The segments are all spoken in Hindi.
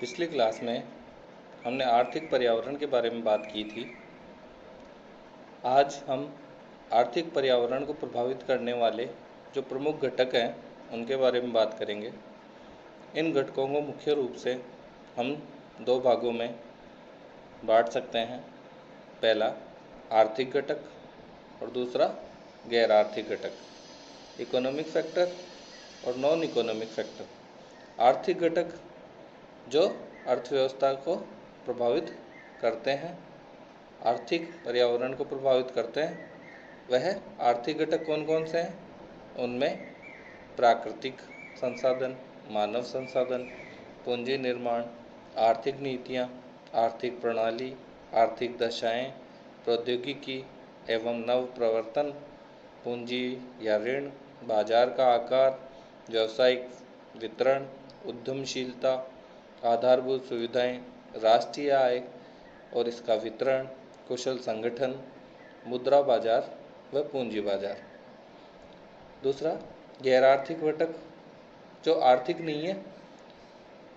पिछली क्लास में हमने आर्थिक पर्यावरण के बारे में बात की थी। आज हम आर्थिक पर्यावरण को प्रभावित करने वाले जो प्रमुख घटक हैं उनके बारे में बात करेंगे। इन घटकों को मुख्य रूप से हम दो भागों में बांट सकते हैं। पहला आर्थिक घटक और दूसरा गैर आर्थिक घटक, इकोनॉमिक फैक्टर और नॉन इकोनॉमिक फैक्टर। आर्थिक घटक जो अर्थव्यवस्था को प्रभावित करते हैं, आर्थिक पर्यावरण को प्रभावित करते हैं, वह आर्थिक घटक कौन कौन से हैं? उनमें प्राकृतिक संसाधन, मानव संसाधन, पूंजी निर्माण, आर्थिक नीतियाँ, आर्थिक प्रणाली, आर्थिक दशाएं, प्रौद्योगिकी एवं नव प्रवर्तन, पूंजी या ऋण, बाजार का आकार, व्यावसायिक वितरण, उद्यमशीलता, आधारभूत सुविधाएं, राष्ट्रीय आय और इसका वितरण, कुशल संगठन, मुद्रा बाजार व पूंजी बाजार। दूसरा गैर आर्थिक घटक जो आर्थिक नहीं है,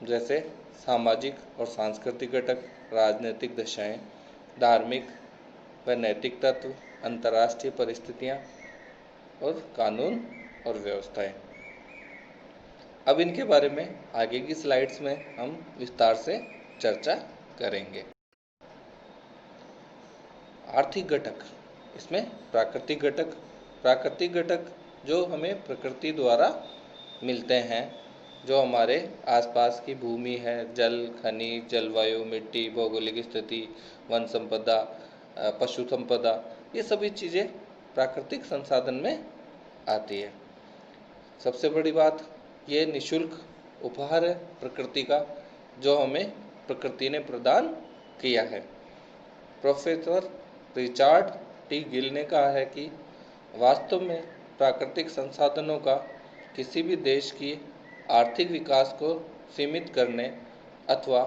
जैसे सामाजिक और सांस्कृतिक घटक, राजनीतिक दशाएं, धार्मिक व नैतिक तत्व, अंतर्राष्ट्रीय परिस्थितियां और कानून और व्यवस्थाएं। अब इनके बारे में आगे की स्लाइड्स में हम विस्तार से चर्चा करेंगे। आर्थिक घटक, इसमें प्राकृतिक घटक जो हमें प्रकृति द्वारा मिलते हैं, जो हमारे आसपास की भूमि है, जल, खनिज, जलवायु, मिट्टी, भौगोलिक स्थिति, वन संपदा, पशु संपदा, ये सभी चीज़ें प्राकृतिक संसाधन में आती है। सबसे बड़ी बात, ये निःशुल्क उपहार है प्रकृति का, जो हमें प्रकृति ने प्रदान किया है। प्रोफेसर रिचर्ड टी गिल ने कहा है कि वास्तव में प्राकृतिक संसाधनों का किसी भी देश की आर्थिक विकास को सीमित करने अथवा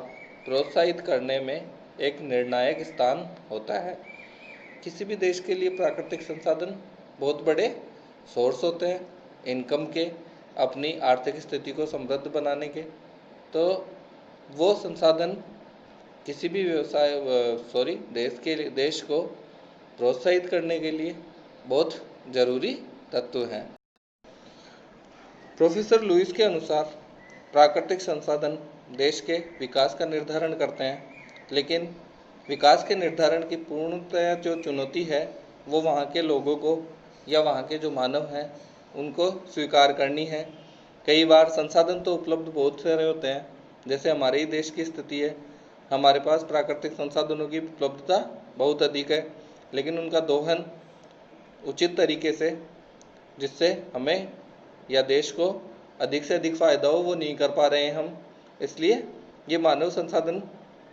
प्रोत्साहित करने में एक निर्णायक स्थान होता है। किसी भी देश के लिए प्राकृतिक संसाधन बहुत बड़े सोर्स होते हैं इनकम के, अपनी आर्थिक स्थिति को समृद्ध बनाने के। तो वो संसाधन किसी भी देश को प्रोत्साहित करने के लिए बहुत जरूरी तत्व हैं। प्रोफेसर लुईस के अनुसार प्राकृतिक संसाधन देश के विकास का निर्धारण करते हैं, लेकिन विकास के निर्धारण की पूर्णतया जो चुनौती है वो वहाँ के लोगों को या वहाँ के जो मानव हैं उनको स्वीकार करनी है। कई बार संसाधन तो उपलब्ध बहुत सारे होते हैं, जैसे हमारे ही देश की स्थिति है, हमारे पास प्राकृतिक संसाधनों की उपलब्धता बहुत अधिक है, लेकिन उनका दोहन उचित तरीके से, जिससे हमें या देश को अधिक से अधिक फायदा हो, वो नहीं कर पा रहे हैं हम। इसलिए ये मानव संसाधन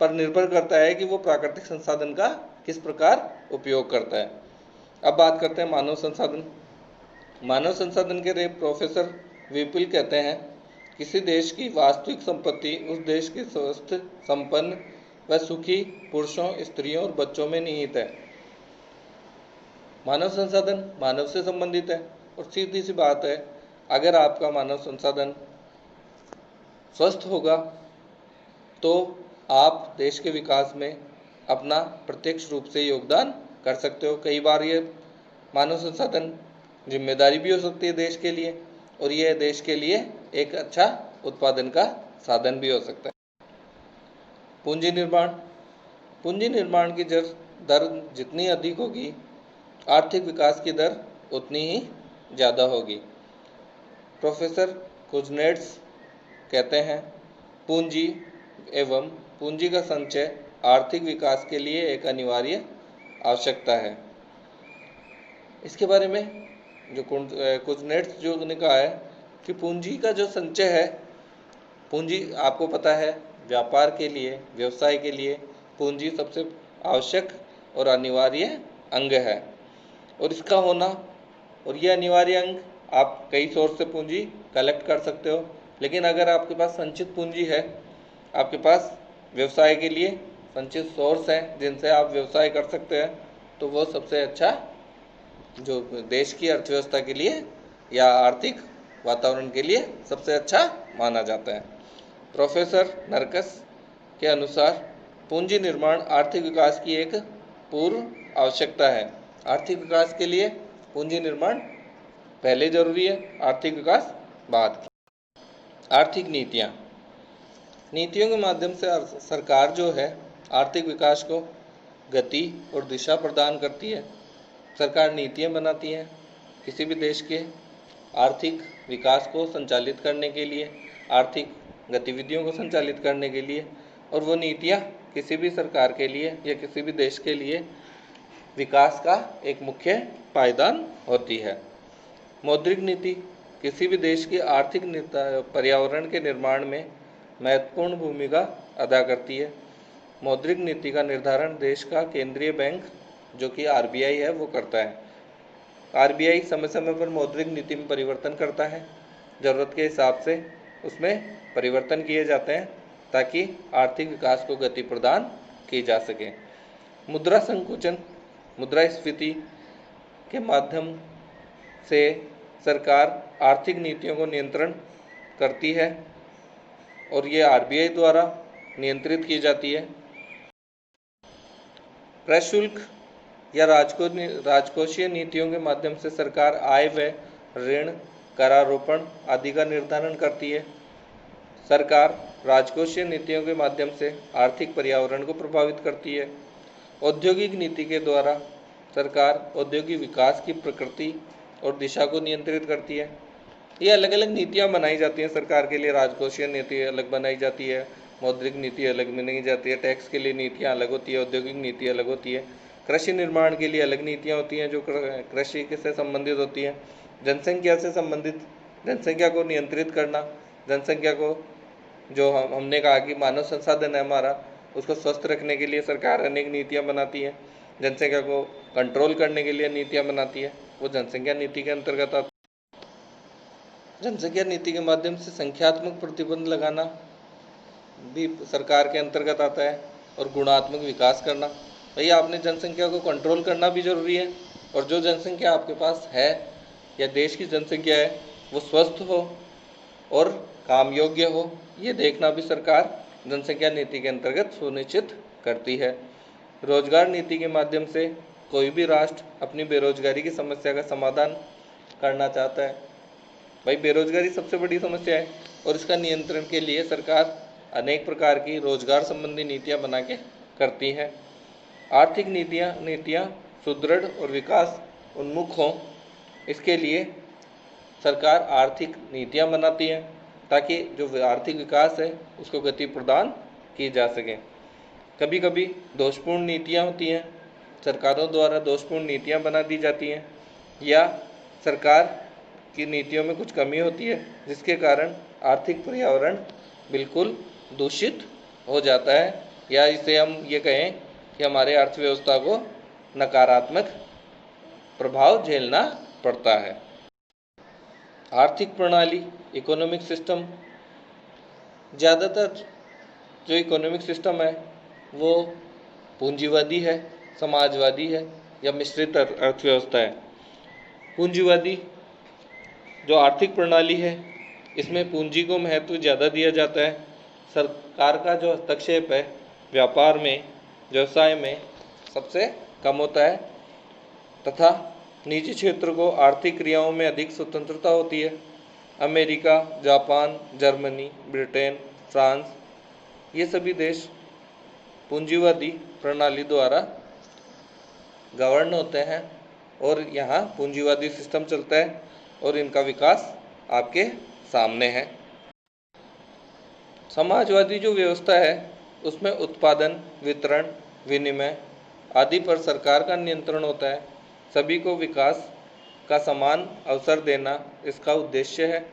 पर निर्भर करता है कि वो प्राकृतिक संसाधन का किस प्रकार उपयोग करता है। अब बात करते हैं मानव संसाधन। मानव संसाधन के लिए प्रोफेसर विपुल कहते हैं, किसी देश की वास्तविक संपत्ति उस देश के स्वस्थ, संपन्न व सुखी पुरुषों, स्त्रियों और बच्चों में निहित है। मानव संसाधन मानव से संबंधित है और सीधी सी बात है, अगर आपका मानव संसाधन स्वस्थ होगा तो आप देश के विकास में अपना प्रत्यक्ष रूप से योगदान कर सकते हो। कई बार ये मानव संसाधन जिम्मेदारी भी हो सकती है देश के लिए, और यह देश के लिए एक अच्छा उत्पादन का साधन भी हो सकता है। पूंजी निर्माण की दर जितनी अधिक होगी, आर्थिक विकास की दर उतनी ही ज़्यादा होगी। प्रोफेसर कुजनेट्स कहते हैं, पूंजी एवं पूंजी का संचय आर्थिक विकास के लिए एक अनिवार्य आवश्यकता है। इसके बारे में जो कुजनेट्स जो ने कहा है कि पूंजी का जो संचय है, पूंजी आपको पता है व्यापार के लिए, व्यवसाय के लिए पूंजी सबसे आवश्यक और अनिवार्य अंग है, और इसका होना और ये अनिवार्य अंग, आप कई सोर्स से पूंजी कलेक्ट कर सकते हो, लेकिन अगर आपके पास संचित पूंजी है, आपके पास व्यवसाय के लिए संचित सोर्स हैं जिनसे आप व्यवसाय कर सकते हैं, तो वो सबसे अच्छा जो देश की अर्थव्यवस्था के लिए या आर्थिक वातावरण के लिए सबसे अच्छा माना जाता है। प्रोफेसर नरकस के अनुसार पूंजी निर्माण आर्थिक विकास की एक पूर्व आवश्यकता है। आर्थिक विकास के लिए पूंजी निर्माण पहले जरूरी है, आर्थिक विकास बाद। आर्थिक नीतियाँ, नीतियों के माध्यम से सरकार जो है आर्थिक विकास को गति और दिशा प्रदान करती है। सरकार नीतियाँ बनाती है किसी भी देश के आर्थिक विकास को संचालित करने के लिए, आर्थिक गतिविधियों को संचालित करने के लिए, और वो नीतियाँ किसी भी सरकार के लिए या किसी भी देश के लिए विकास का एक मुख्य पायदान होती है। मौद्रिक नीति किसी भी देश की आर्थिक पर्यावरण के निर्माण में महत्वपूर्ण भूमिका अदा करती है। मौद्रिक नीति का निर्धारण देश का केंद्रीय बैंक जो कि आरबीआई है वो करता है। आरबीआई समय समय पर मौद्रिक नीति में परिवर्तन करता है, ज़रूरत के हिसाब से उसमें परिवर्तन किए जाते हैं ताकि आर्थिक विकास को गति प्रदान की जा सके। मुद्रा संकुचन, मुद्रास्फीति के माध्यम से सरकार आर्थिक नीतियों को नियंत्रण करती है और ये आरबीआई द्वारा नियंत्रित की जाती है। प्रशुल्क या राजकोषीय नीतियों के माध्यम से सरकार आय व्यय, ऋण, करारोपण आदि का निर्धारण करती है। सरकार राजकोषीय नीतियों के माध्यम से आर्थिक पर्यावरण को प्रभावित करती है। औद्योगिक नीति के द्वारा सरकार औद्योगिक विकास की प्रकृति और दिशा को नियंत्रित करती है। ये अलग अलग नीतियाँ बनाई जाती हैं सरकार के लिए। राजकोषीय नीति अलग बनाई जाती है, मौद्रिक नीति अलग बनाई जाती है, टैक्स के लिए नीतियाँ अलग होती है, औद्योगिक नीति अलग होती है, कृषि निर्माण के लिए अलग नीतियाँ होती हैं जो कृषि से संबंधित होती हैं, जनसंख्या से संबंधित, जनसंख्या को नियंत्रित करना, जनसंख्या को जो हमने कहा कि मानव संसाधन है हमारा, उसको स्वस्थ रखने के लिए सरकार अनेक नीतियाँ बनाती है। जनसंख्या को कंट्रोल करने के लिए नीतियाँ बनाती है, वो जनसंख्या नीति के अंतर्गत आती है। जनसंख्या नीति के माध्यम से संख्यात्मक प्रतिबंध लगाना भी सरकार के अंतर्गत आता है और गुणात्मक विकास करना। भैया आपने जनसंख्या को कंट्रोल करना भी जरूरी है और जो जनसंख्या आपके पास है या देश की जनसंख्या है वो स्वस्थ हो और काम योग्य हो, ये देखना भी सरकार जनसंख्या नीति के अंतर्गत सुनिश्चित करती है। रोजगार नीति के माध्यम से कोई भी राष्ट्र अपनी बेरोजगारी की समस्या का समाधान करना चाहता है। भाई बेरोजगारी सबसे बड़ी समस्या है और इसका नियंत्रण के लिए सरकार अनेक प्रकार की रोजगार संबंधी नीतियां बना के करती है। आर्थिक नीतियां सुदृढ़ और विकास उन्मुख हों, इसके लिए सरकार आर्थिक नीतियां बनाती है ताकि जो आर्थिक विकास है उसको गति प्रदान की जा सके। कभी कभी दोषपूर्ण नीतियां होती हैं, सरकारों द्वारा दोषपूर्ण नीतियां बना दी जाती हैं या सरकार की नीतियों में कुछ कमी होती है जिसके कारण आर्थिक पर्यावरण बिल्कुल दूषित हो जाता है, या इसे हम ये कहें कि हमारे अर्थव्यवस्था को नकारात्मक प्रभाव झेलना पड़ता है। आर्थिक प्रणाली, इकोनॉमिक सिस्टम, ज़्यादातर जो इकोनॉमिक सिस्टम है वो पूंजीवादी है, समाजवादी है या मिश्रित अर्थव्यवस्था है। पूंजीवादी जो आर्थिक प्रणाली है इसमें पूंजी को महत्व ज़्यादा दिया जाता है। सरकार का जो हस्तक्षेप है व्यापार में, व्यवसाय में सबसे कम होता है तथा निजी क्षेत्र को आर्थिक क्रियाओं में अधिक स्वतंत्रता होती है। America, Japan, Germany, Britain, France, ये सभी देश पूंजीवादी प्रणाली द्वारा गवर्न होते हैं और यहाँ पूंजीवादी सिस्टम चलता है और इनका विकास आपके सामने है। समाजवादी जो व्यवस्था है उसमें उत्पादन, वितरण, विनिमय आदि पर सरकार का नियंत्रण होता है। सभी को विकास का समान अवसर देना इसका उद्देश्य है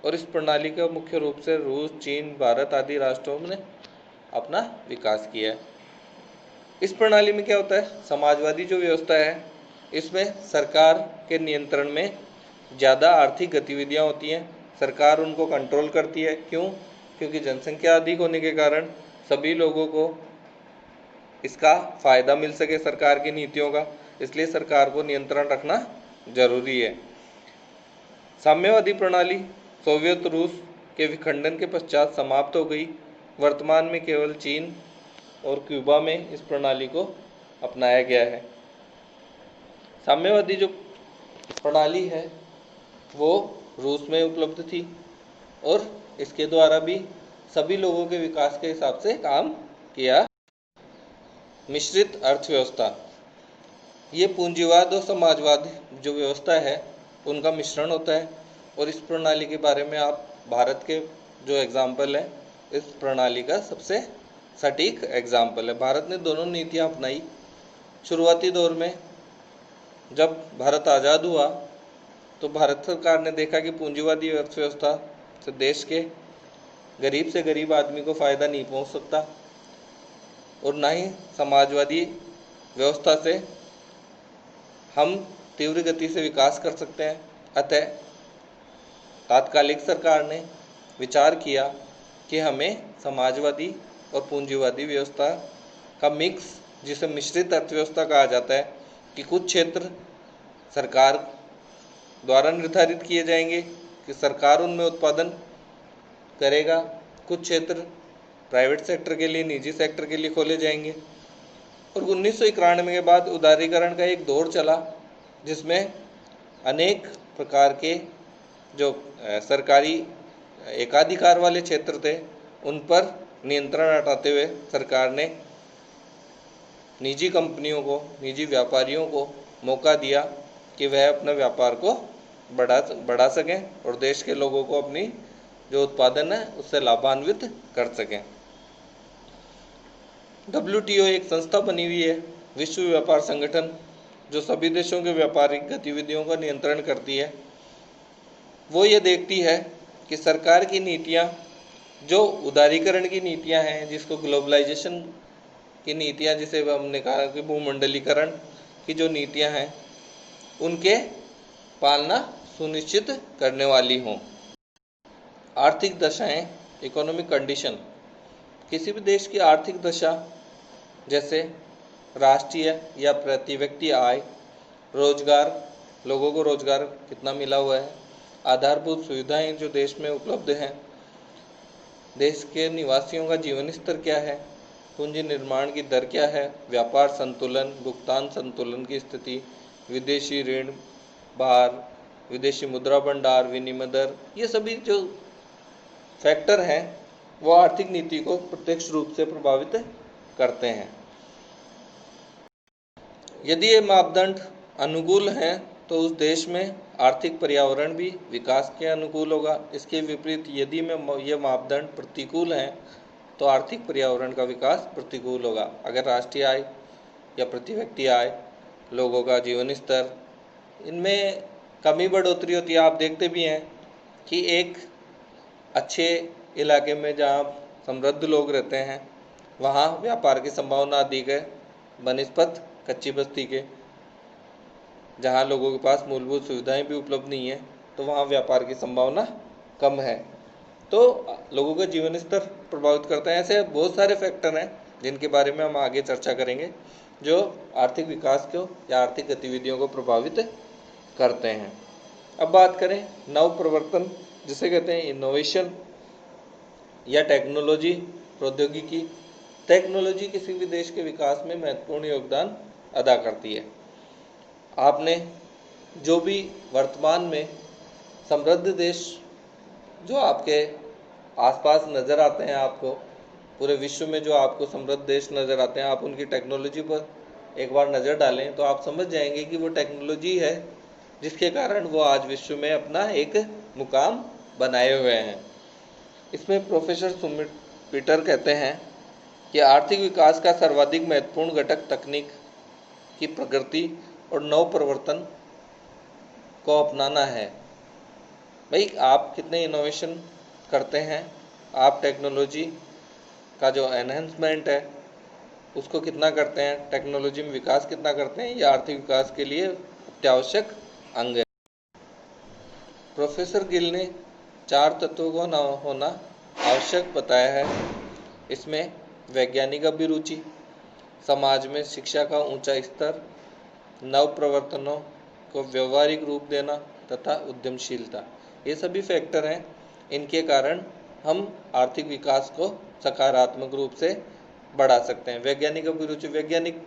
और इस प्रणाली का मुख्य रूप से रूस, चीन, भारत आदि राष्ट्रों ने अपना विकास किया है। इस प्रणाली में क्या होता है, समाजवादी जो व्यवस्था है इसमें सरकार के नियंत्रण में ज़्यादा आर्थिक गतिविधियां होती हैं, सरकार उनको कंट्रोल करती है। क्यों? क्योंकि जनसंख्या अधिक होने के कारण सभी लोगों को इसका फ़ायदा मिल सके सरकार की नीतियों का, इसलिए सरकार को नियंत्रण रखना जरूरी है। साम्यवादी प्रणाली सोवियत रूस के विखंडन के पश्चात समाप्त हो गई वर्तमान में केवल चीन और क्यूबा में इस प्रणाली को अपनाया गया है। साम्यवादी जो प्रणाली है वो रूस में उपलब्ध थी और इसके द्वारा भी सभी लोगों के विकास के हिसाब से काम किया। मिश्रित अर्थव्यवस्था, ये पूंजीवाद और समाजवाद जो व्यवस्था है उनका मिश्रण होता है और इस प्रणाली के बारे में आप भारत के जो एग्जाम्पल है इस प्रणाली का सबसे सटीक एग्जाम्पल है। भारत ने दोनों नीतियां अपनाई। शुरुआती दौर में जब भारत आज़ाद हुआ तो भारत सरकार ने देखा कि पूंजीवादी अर्थव्यवस्था से देश के गरीब से गरीब आदमी को फ़ायदा नहीं पहुंच सकता और ना ही समाजवादी व्यवस्था से हम तीव्र गति से विकास कर सकते हैं। अतः तात्कालिक सरकार ने विचार किया कि हमें समाजवादी और पूंजीवादी व्यवस्था का मिक्स, जिसे मिश्रित अर्थव्यवस्था कहा जाता है, कि कुछ क्षेत्र सरकार द्वारा निर्धारित किए जाएंगे कि सरकार उनमें उत्पादन करेगा, कुछ क्षेत्र प्राइवेट सेक्टर के लिए, निजी सेक्टर के लिए खोले जाएंगे। और 1991 के बाद उदारीकरण का एक दौर चला जिसमें अनेक प्रकार के जो सरकारी एकाधिकार वाले क्षेत्र थे उन पर नियंत्रण हटाते हुए सरकार ने निजी कंपनियों को, निजी व्यापारियों को मौका दिया कि वह अपने व्यापार को बढ़ा सकें और देश के लोगों को अपनी जो उत्पादन है उससे लाभान्वित कर सकें। WTO एक संस्था बनी हुई है, विश्व व्यापार संगठन, जो सभी देशों के व्यापारिक गतिविधियों का नियंत्रण करती है। वो ये देखती है कि सरकार की नीतियाँ, जो उदारीकरण की नीतियाँ हैं, जिसको ग्लोबलाइजेशन की नीतियाँ, जिसे हमने कहा कि भूमंडलीकरण की जो नीतियाँ हैं, उनके पालना सुनिश्चित करने वाली हों। आर्थिक दशाएं, इकोनॉमिक कंडीशन, किसी भी देश की आर्थिक दशा जैसे राष्ट्रीय या प्रति व्यक्ति आय, रोजगार, लोगों को रोजगार कितना मिला हुआ है, आधारभूत सुविधाएं जो देश में उपलब्ध हैं, देश के निवासियों का जीवन स्तर क्या है, पूंजी निर्माण की दर क्या है, व्यापार संतुलन, भुगतान संतुलन की स्थिति, विदेशी ऋण भार, विदेशी मुद्रा भंडार, विनिमय दर, ये सभी जो फैक्टर हैं वो आर्थिक नीति को प्रत्यक्ष रूप से प्रभावित करते हैं। यदि ये मापदंड अनुकूल हैं तो उस देश में आर्थिक पर्यावरण भी विकास के अनुकूल होगा। इसके विपरीत यदि ये मापदंड प्रतिकूल हैं तो आर्थिक पर्यावरण का विकास प्रतिकूल होगा। अगर राष्ट्रीय आय या प्रति व्यक्ति आय, लोगों का जीवन स्तर, इनमें कमी बढ़ोतरी होती है। आप देखते भी हैं कि एक अच्छे इलाके में जहाँ समृद्ध लोग रहते हैं वहाँ व्यापार की संभावना अधिक है बनिस्बत कच्ची बस्ती के, जहाँ लोगों के पास मूलभूत सुविधाएं भी उपलब्ध नहीं है, तो वहाँ व्यापार की संभावना कम है। तो लोगों का जीवन स्तर प्रभावित करता है। ऐसे बहुत सारे फैक्टर हैं जिनके बारे में हम आगे चर्चा करेंगे जो आर्थिक विकास को या आर्थिक गतिविधियों को प्रभावित करते हैं। अब बात करें नव प्रवर्तन, जिसे कहते हैं इनोवेशन या टेक्नोलॉजी, प्रौद्योगिकी। टेक्नोलॉजी किसी भी देश के विकास में महत्वपूर्ण योगदान अदा करती है। आपने जो भी वर्तमान में समृद्ध देश जो आपके आसपास नज़र आते हैं, आपको पूरे विश्व में जो आपको समृद्ध देश नज़र आते हैं, आप उनकी टेक्नोलॉजी पर एक बार नज़र डालें तो आप समझ जाएंगे कि वो टेक्नोलॉजी है जिसके कारण वो आज विश्व में अपना एक मुकाम बनाए हुए हैं। इसमें प्रोफेसर सुमित पीटर कहते हैं कि आर्थिक विकास का सर्वाधिक महत्वपूर्ण घटक तकनीक की प्रगति और नव प्रवर्तन को अपनाना है। भाई, आप कितने इनोवेशन करते हैं, आप टेक्नोलॉजी का जो एनहेंसमेंट है उसको कितना करते हैं, टेक्नोलॉजी में विकास कितना करते हैं, ये आर्थिक विकास के लिए अत्यावश्यक अंग है। प्रोफेसर गिल ने 4 तत्वों को होना आवश्यक बताया है। इसमें वैज्ञानिक अभिरुचि, समाज में शिक्षा का ऊंचा स्तर, नव प्रवर्तनों को व्यवहारिक रूप देना तथा उद्यमशीलता, ये सभी फैक्टर हैं। इनके कारण हम आर्थिक विकास को सकारात्मक रूप से बढ़ा सकते हैं। वैज्ञानिक अभिरुचि, वैज्ञानिक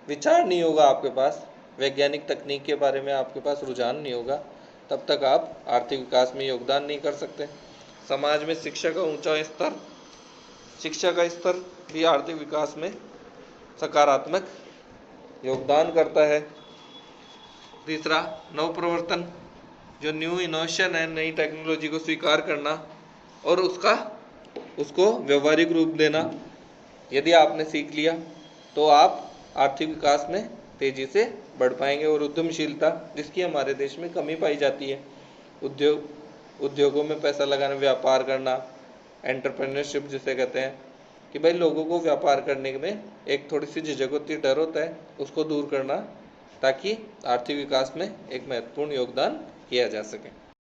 विचार नहीं होगा आपके पास, वैज्ञानिक तकनीक के बारे में आपके पास रुझान नहीं होगा, तब तक आप आर्थिक विकास में योगदान नहीं कर सकते। समाज में शिक्षा का ऊंचा स्तर, शिक्षा का स्तर भी आर्थिक विकास में सकारात्मक योगदान करता है। तीसरा, नवप्रवर्तन, जो न्यू इनोवेशन है, नई टेक्नोलॉजी को स्वीकार करना और उसको व्यवहारिक रूप देना। यदि आपने सीख लिया तो आप आर्थिक विकास में तेजी से बढ़ पाएंगे। और उद्यमशीलता, जिसकी हमारे देश में कमी पाई जाती है, उद्योगों में पैसा लगाना, व्यापार करना, एंटरप्रेन्योरशिप जिसे कहते हैं, कि भाई लोगों को व्यापार करने में एक थोड़ी सी झिझक होती है, डर होता है, उसको दूर करना, ताकि आर्थिक विकास में एक महत्वपूर्ण योगदान किया जा सके।